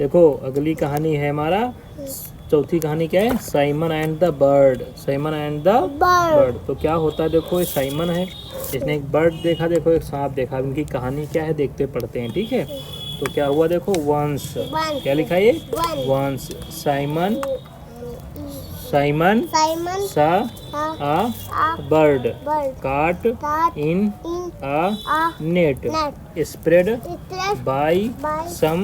देखो अगली कहानी है हमारा चौथी कहानी क्या है, Simon and the bird. Simon and the bird. तो क्या होता है, देखो ये साइमन है, इसने एक बर्ड देखा, देखो एक सांप देखा। इनकी कहानी क्या है देखते पढ़ते हैं, ठीक है। तो क्या हुआ देखो, वंस, क्या लिखा है ये, वंस साइमन सा a bird caught in a net spread by some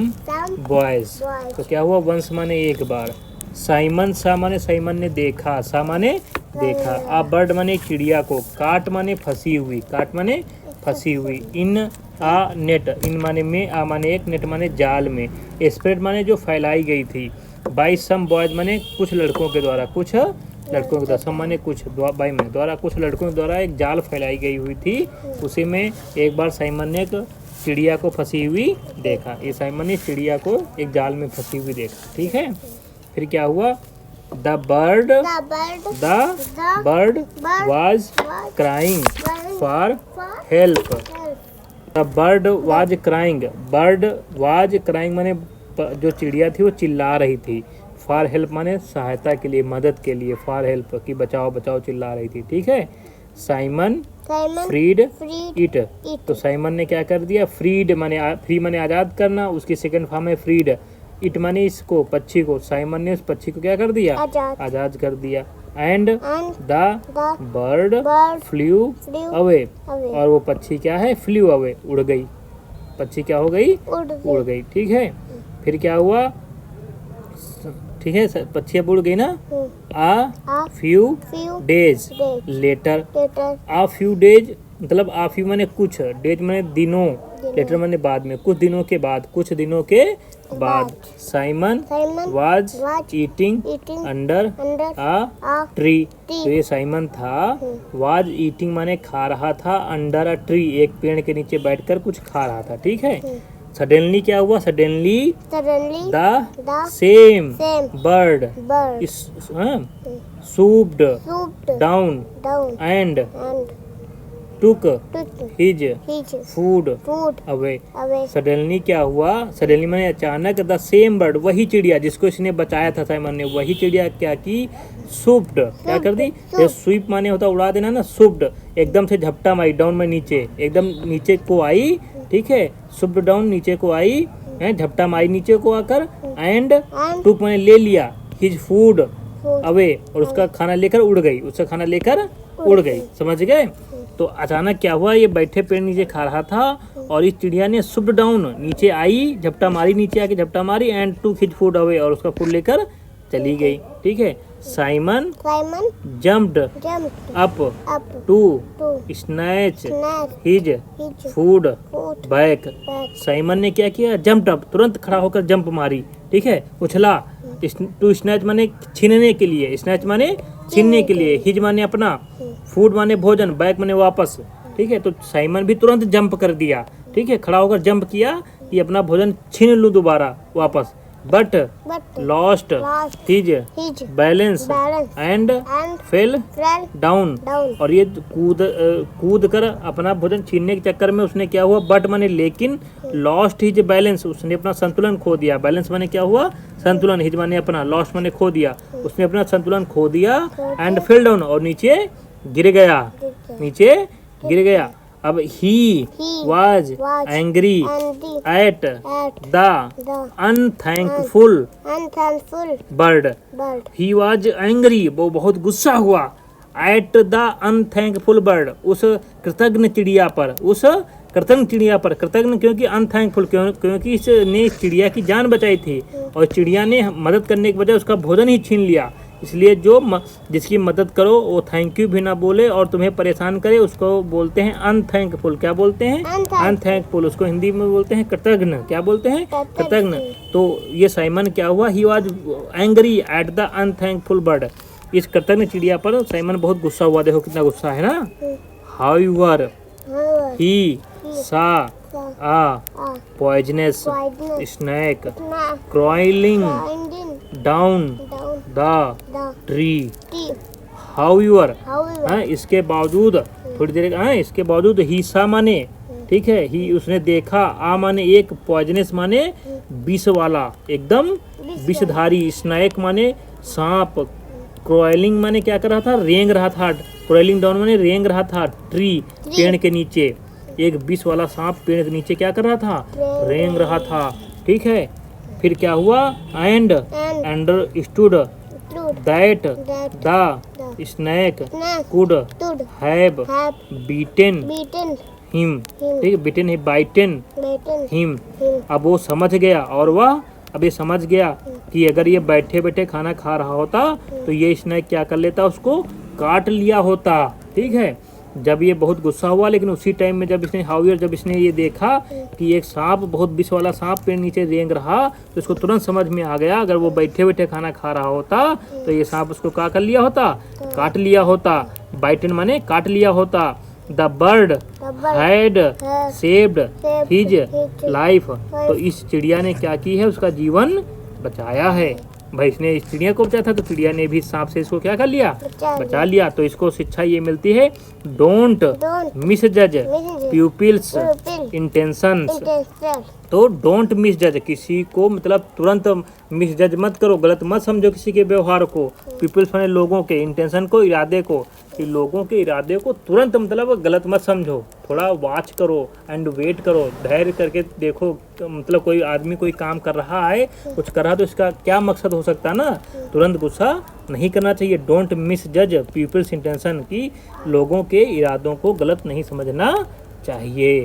boys. तो क्या हुआ, वंस माने एक बार, साइमन सा माने साइमन ने देखा, सा माने देखा, आ बर्ड माने एक चिड़िया को, काट माने फंसी हुई, काट माने फंसी हुई, इन आ नेट, इन माने में, आ माने एक, नेट माने जाल में, स्प्रेड माने जो फैलाई गई थी, बाई सम बॉयज माने कुछ लड़कों के द्वारा, कुछ लड़कों के द्वारा, सम माने कुछ, बाई में द्वारा, कुछ लड़कों के द्वारा एक जाल फैलाई गई हुई थी। उसी में एक बार साइमन ने एक चिड़िया को फंसी हुई देखा। ये साइमन ने चिड़िया को एक जाल में फंसी हुई देखा, ठीक है। फिर क्या हुआ, the bird was crying for help. The bird was crying, bird was crying माने जो चिड़िया थी वो चिल्ला रही थी, फॉर हेल्प माने सहायता के लिए, मदद के लिए, फॉर हेल्प की बचाओ बचाओ चिल्ला रही थी, ठीक है। Simon freed it. तो साइमन ने क्या कर दिया, फ्रीड माने फ्री माने आज़ाद करना, उसकी सेकंड फॉर्म है फ्रीड। इट माने इसको, पक्षी को, साइमन ने उस पक्षी को क्या कर दिया, आजाद कर दिया। And the bird flu away, और वो पक्षी क्या है, फ्लू अवे, उड़ गई, पक्षी क्या हो गई, उड़ गई, ठीक है। फिर क्या हुआ, ठीक है, पक्षी अब उड़ गई ना। आ फ्यू डेज लेटर, आ फ्यू डेज मतलब आ फ्यू माने कुछ, डेज माने दिनों, लेटर माने बाद में, कुछ दिनों के बाद, कुछ दिनों के बाद, Simon was eating under a tree. तो ये साइमन था, वाज ईटिंग माने खा रहा था, अंडर अ ट्री एक पेड़ के नीचे बैठकर कुछ खा रहा था, ठीक है। सडनली क्या हुआ, suddenly the same bird swooped down and took his food away. Suddenly क्या हुआ, सडनली मैंने अचानक, द सेम बर्ड वही चिड़िया जिसको इसने बचाया था साइमन ने, वही चिड़िया क्या की, सूप्ड, क्या कर दी, ये स्वीप माने होता उड़ा देना ना, सूप्ड एकदम से झपटा मारी, डाउन में नीचे, एकदम नीचे को आई, ठीक है, सूप्ड डाउन नीचे को आई, झपटा मारी नीचे को आकर, एंड टुक माने ले लिया, हिज फूड अवे, और उसका खाना लेकर उड़ गई, उसका खाना लेकर उड़ गई, समझ गए। तो अचानक क्या हुआ, ये बैठे पेड़ नीचे खा रहा था और इस चिड़िया ने सुप्ड डाउन नीचे आई, झपटा मारी, नीचे आके झपटा मारी, and took his food away, और उसका फूड लेकर चली गई, ठीक है। Simon jumped up to snatch his food back. Simon ने क्या किया, जम्प्ड अप, तुरंत खड़ा होकर जंप मारी, ठीक है, उछला, टू स्नैच माने छीनने के लिए, स्नैच माने छीनने के लिए, हिज माने अपना, फूड माने भोजन, बैक माने वापस, ठीक है। तो साइमन भी तुरंत जंप कर दिया, ठीक है, खड़ा होकर जंप किया कि अपना भोजन छीन लूं दोबारा वापस, but lost his balance and fell down. और ये कूद कर अपना भोजन छीनने के चक्कर में उसने क्या हुआ, बट माने लेकिन, लॉस्ट हिज बैलेंस, उसने अपना संतुलन खो दिया, बैलेंस माने क्या हुआ, संतुलन, हिज माने अपना, लॉस्ट माने खो दिया, उसने अपना संतुलन खो दिया, एंड फेल डाउन, और नीचे गिर गया, नीचे गिर गया। अब he was angry at the unthankful bird. He was angry, वो बहुत गुस्सा हुआ, एट द अनथैंकफुल बर्ड, उस कृतज्ञ चिड़िया पर, उस कृतज्ञ चिड़िया पर, कृतज्ञ क्योंकि अनथैंकफुल क्योंकि इसने इस चिड़िया की जान बचाई थी, और चिड़िया ने मदद करने की वजह उसका भोजन ही छीन लिया। इसलिए जो जिसकी मदद करो वो थैंक यू भी ना बोले और तुम्हें परेशान करे, उसको बोलते हैं अनथैंकफुल। क्या बोलते हैं, अनथैंकफुल। उसको हिंदी में बोलते हैं कृतज्ञ। क्या बोलते हैं, कृतज्ञ। तो ये साइमन क्या हुआ, he was angry at the unthankful bird. इस कृतज्ञ चिड़िया पर साइमन बहुत गुस्सा हुआ। देखो कितना गुस्सा है ना। हाउएवर ही सा a poisonous snake crawling down the tree. However, इसके बावजूद थोड़ी देर इसके बावजूद ही सा माने ठीक है। ही उसने देखा, आ माने एक, पॉइजनस माने विष वाला, एकदम विषधारी, स्नैक माने सांप, क्रोलिंग माने क्या कर रहा था, रेंग रहा था, क्रोलिंग डाउन माने रेंग रहा था, ट्री पेड़ के नीचे, एक विष वाला सांप पेड़ के नीचे क्या कर रहा था, रेंग रहा था, ठीक है। फिर क्या हुआ, and understood that the snake could have beaten him, ठीक है, बीटन ही बाइटन हिम। अब वो समझ गया, और वह अब ये समझ गया कि अगर ये बैठे बैठे खाना खा रहा होता तो ये स्नैक क्या कर लेता, उसको काट लिया होता, ठीक है। जब ये बहुत गुस्सा हुआ, लेकिन उसी टाइम में जब इसने ये देखा कि एक सांप, बहुत विष वाला सांप पेड़ नीचे रेंग रहा, तो इसको तुरंत समझ में आ गया अगर वो बैठे बैठे खाना खा रहा होता तो ये सांप उसको क्या कर लिया होता, काट लिया होता। बाइटन माने काट लिया होता। The bird had saved his life, तो इस चिड़िया ने क्या की है, उसका जीवन बचाया है। भाई इसने इस चिड़िया को बचाया था तो चिड़िया ने भी सांप से इसको क्या कर लिया, बचा लिया। तो इसको शिक्षा ये मिलती है, डोंट मिसजज पीपल्स इंटेंशंस। तो डोंट मिसजज, किसी को मतलब तुरंत मिसजज मत करो, गलत मत समझो किसी के व्यवहार को। पीपल्स माने लोगों के, इंटेंशन को, इरादे को, कि लोगों के इरादे को तुरंत मतलब गलत मत समझो, थोड़ा वॉच करो एंड वेट करो, धैर्य करके देखो। मतलब कोई आदमी कोई काम कर रहा है, कुछ कर रहा है तो इसका क्या मकसद हो सकता है ना, तुरंत गुस्सा नहीं करना चाहिए। डोंट मिस जज पीपल्स इंटेंशन, की लोगों के इरादों को गलत नहीं समझना चाहिए।